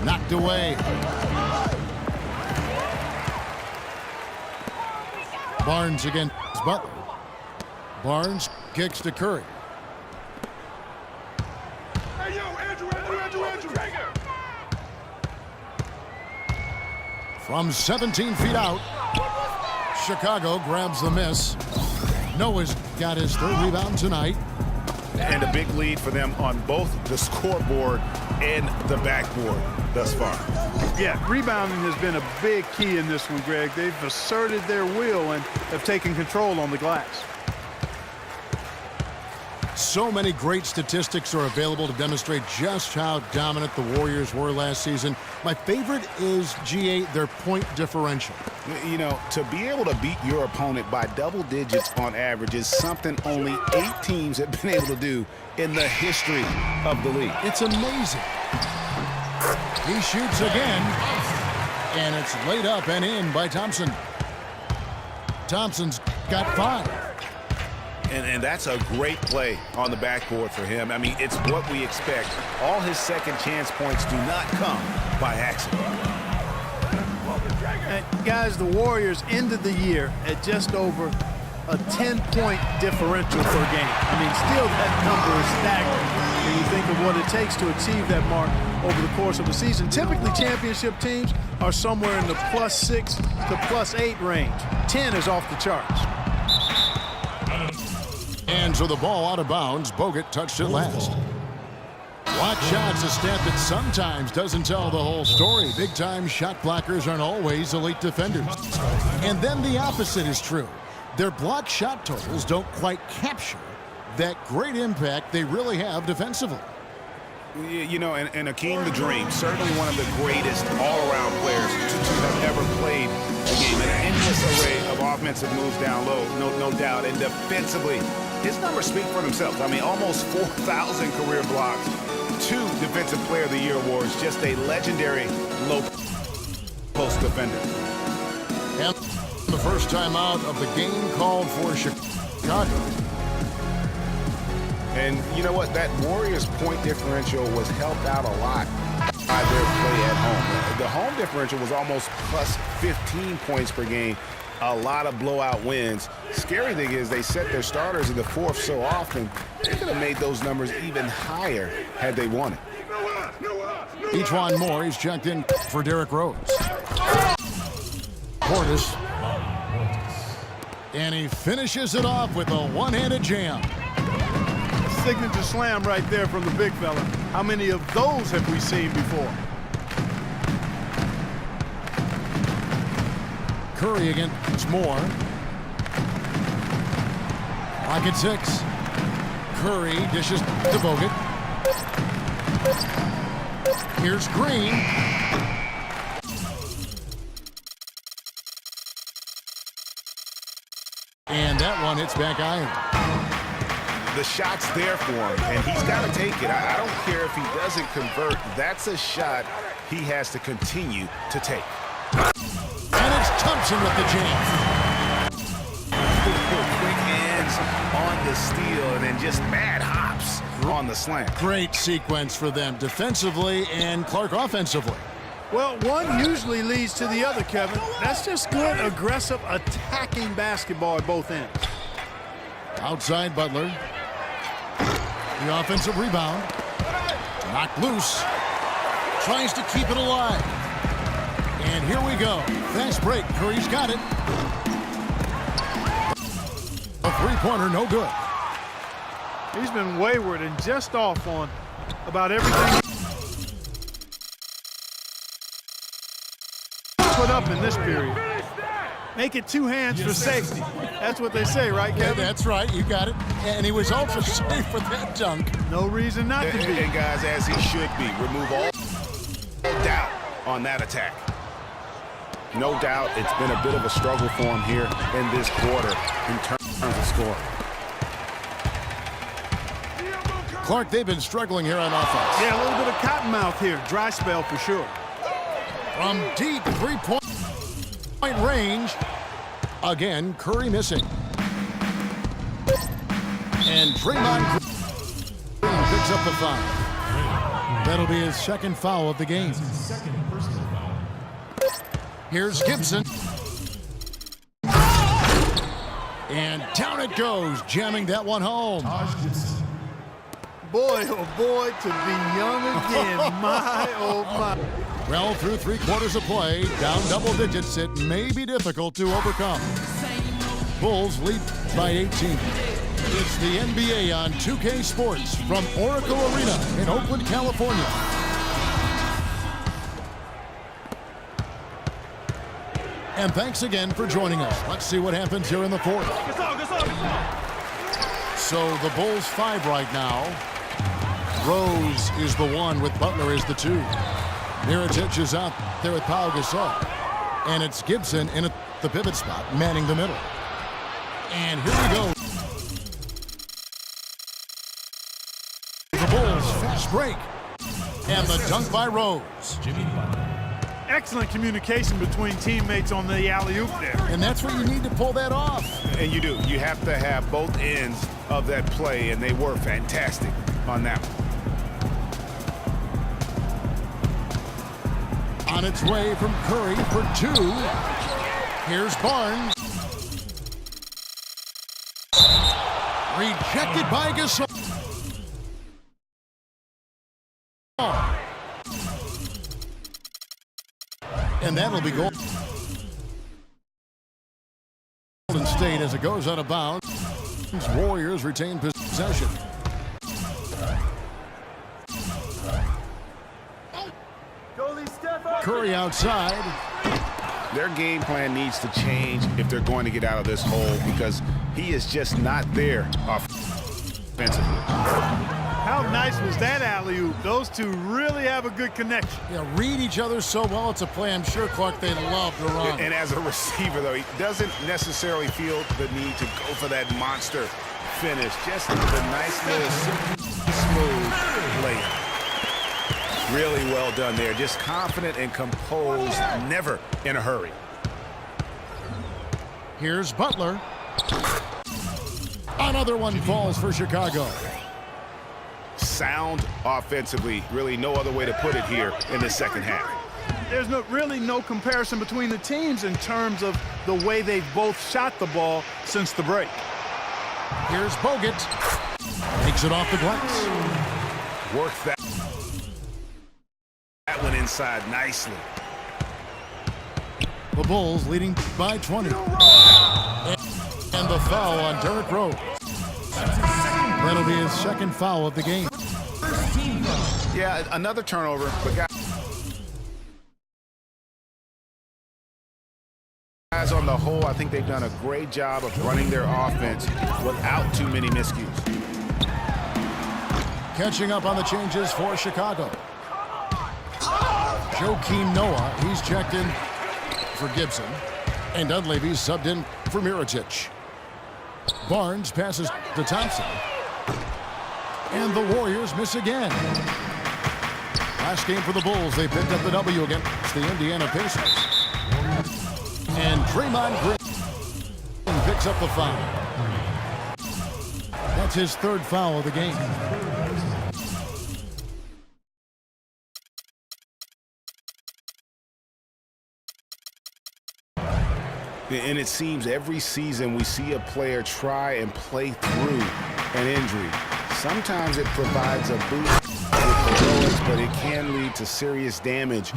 Knocked away. Barnes against Butler. Barnes kicks to Curry. Hey, yo, Andrew. From 17 feet out, Chicago grabs the miss. Noah's got his third rebound tonight. And a big lead for them on both the scoreboard and the backboard thus far. Yeah, rebounding has been a big key in this one, Greg. They've asserted their will and have taken control on the glass. So many great statistics are available to demonstrate just how dominant the Warriors were last season. My favorite is, G8, their point differential. You know, to be able to beat your opponent by double digits on average is something only 8 teams have been able to do in the history of the league. It's amazing. He shoots again, and it's laid up and in by Thompson. Thompson's got 5. And that's a great play on the backboard for him. I mean, it's what we expect. All his second chance points do not come by accident. Guys, the Warriors ended the year at just over a 10-point differential per game. I mean, still that number is staggering when you think of what it takes to achieve that mark over the course of a season. Typically, championship teams are somewhere in the +6 to +8 range. 10 is off the charts. And so the ball out of bounds. Bogut touched it last. Block shots, a stat that sometimes doesn't tell the whole story. Big-time shot blockers aren't always elite defenders. And then the opposite is true. Their block shot totals don't quite capture that great impact they really have defensively. You know, and Akeem the Dream, certainly one of the greatest all-around players to have ever played the game. An endless array of offensive moves down low, no doubt. And defensively, his numbers speak for themselves. I mean, almost 4,000 career blocks, 2 Defensive Player of the Year awards, just a legendary low post defender. And the first time out of the game called for Chicago. And you know what? That Warriors point differential was helped out a lot by their play at home. The home differential was almost plus 15 points per game. A lot of blowout wins. Scary thing is they set their starters in the fourth so often, they could have made those numbers even higher had they wanted. Ejuan Moore, he's checked in for Derrick Rose. Portis. And he finishes it off with a one-handed jam. Signature slam right there from the big fella. How many of those have we seen before? Curry against Moore. Lock at 6. Curry dishes to Bogut. Here's Green. And that one hits back iron. The shot's there for him, and he's got to take it. I don't care if he doesn't convert. That's a shot he has to continue to take. And it's Thompson with the jam. Quick hands on the steal, and then just mad hops on the slam. Great sequence for them defensively and Clark offensively. Well, one usually leads to the other, Kevin. That's just good, aggressive, attacking basketball at both ends. Outside Butler. The offensive rebound. Knocked loose. Tries to keep it alive. And here we go. Fast break. Curry's got it. A three-pointer, no good. He's been wayward and just off on about everything put up in this period. Make it 2 hands for safety. That's what they say, right, Kevin? Yeah, that's right. You got it. And he was also safe for that dunk. No reason not to be. And guys, as he should be, remove all doubt on that attack. No doubt it's been a bit of a struggle for him here in this quarter in terms of scoring. Clark, they've been struggling here on offense. Yeah, a little bit of cottonmouth here. Dry spell for sure. From deep three-point range. Again, Curry missing. And Draymond Green picks up the foul. That'll be his second foul of the game. Here's Gibson. And down it goes, jamming that one home. Boy, oh boy, to be young again. My, oh my. Well, through 3/4 of play, down double digits, it may be difficult to overcome. Bulls lead by 18. It's the NBA on 2K Sports from Oracle Arena in Oakland, California. And thanks again for joining us. Let's see what happens here in the fourth. So the Bulls 5 right now. Rose is the 1 with Butler as the 2. Mirotić is out there with Pau Gasol. And it's Gibson in the pivot spot, manning the middle. And here we go. The Bulls fast break. And the dunk by Rose. Excellent communication between teammates on the alley-oop there. And that's what you need to pull that off. And you do. You have to have both ends of that play, and they were fantastic on that one. On its way from Curry for 2. Here's Barnes. Rejected by Gasol. And that'll be Golden State as it goes out of bounds. Warriors retain possession. Curry outside. Their game plan needs to change if they're going to get out of this hole, because he is just not there offensively. How nice was that alley-oop? Those two really have a good connection. Yeah, read each other so well. It's a play I'm sure, Clark, they love to run. And as a receiver, though, he doesn't necessarily feel the need to go for that monster finish. Just the nice little smooth layup. Really well done there. Just confident and composed, never in a hurry. Here's Butler. Another one falls for Chicago. Sound offensively, really no other way to put it here in the second half. There's really no comparison between the teams in terms of the way they've both shot the ball since the break. Here's Bogut. Takes it off the glass. Work that one inside nicely. The Bulls leading by 20. And the foul on Derrick Rose. That'll be his second foul of the game. Yeah, another turnover, but guys on the whole, I think they've done a great job of running their offense without too many miscues. Catching up on the changes for Chicago. Joakim Noah, he's checked in for Gibson. And Dunleavy's subbed in for Mirotić. Barnes passes to Thompson. And the Warriors miss again. Last game for the Bulls, they picked up the W against the Indiana Pacers. And Draymond Green picks up the foul. That's his third foul of the game. And it seems every season we see a player try and play through an injury. Sometimes it provides a boost with heroics, but it can lead to serious damage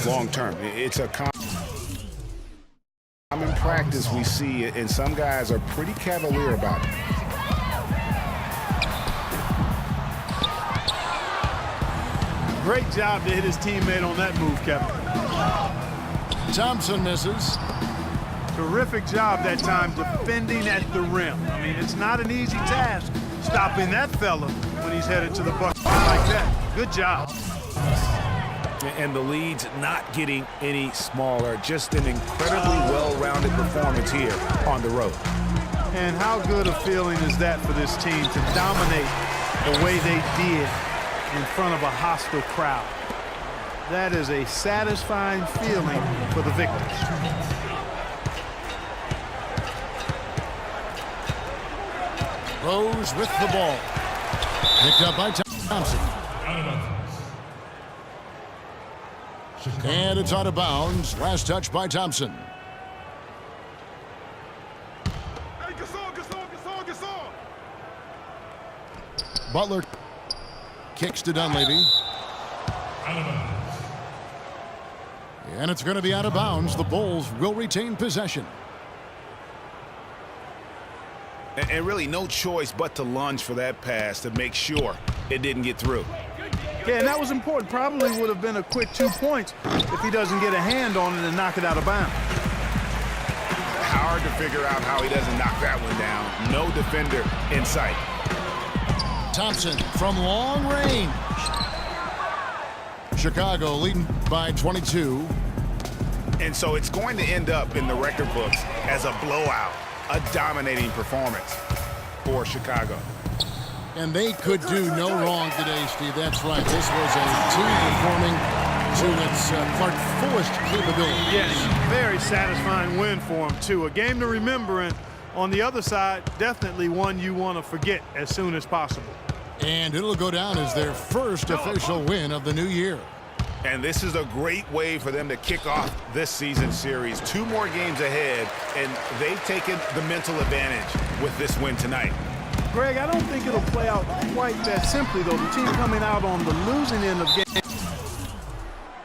long term. It's a common practice we see, and some guys are pretty cavalier about it. Great job to hit his teammate on that move, Kevin. Thompson misses. Terrific job that time defending at the rim. I mean, it's not an easy task stopping that fella when he's headed to the bucket like that. Good job. And the lead's not getting any smaller. Just an incredibly well-rounded performance here on the road. And how good a feeling is that for this team to dominate the way they did in front of a hostile crowd? That is a satisfying feeling for the victors. Rose with the ball. Picked up by Thompson. And it's out of bounds. Last touch by Thompson. Butler kicks to Dunleavy. And it's going to be out of bounds. The Bulls will retain possession. And really no choice but to lunge for that pass to make sure it didn't get through. Yeah, and that was important. Probably would have been a quick 2 points if he doesn't get a hand on it and knock it out of bounds. Hard to figure out how he doesn't knock that one down. No defender in sight. Thompson from long range. Chicago leading by 22. And so it's going to end up in the record books as a blowout, a dominating performance for Chicago. And they could do no wrong today, Steve. That's right. This was a team performing to its fullest capabilities. Yes, very satisfying win for them, too. A game to remember, and on the other side, definitely one you want to forget as soon as possible. And it'll go down as their first official win of the new year. And this is a great way for them to kick off this season series. 2 more games ahead, and they've taken the mental advantage with this win tonight. Greg, I don't think it'll play out quite that simply, though. The team coming out on the losing end of game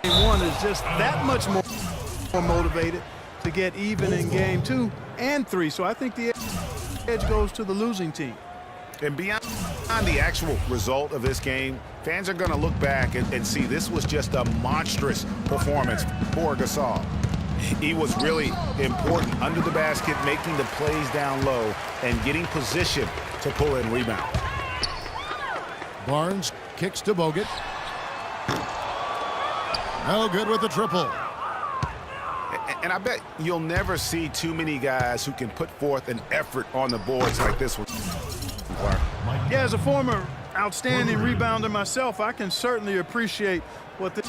1 is just that much more motivated to get even in game 2 and 3. So I think the edge goes to the losing team. And beyond the actual result of this game, fans are going to look back and see this was just a monstrous performance for Gasol. He was really important under the basket, making the plays down low and getting position to pull in rebound. Barnes kicks to Bogut. No good with the triple. And I bet you'll never see too many guys who can put forth an effort on the boards like this one. Yeah, as a former outstanding rebounder myself, I can certainly appreciate what this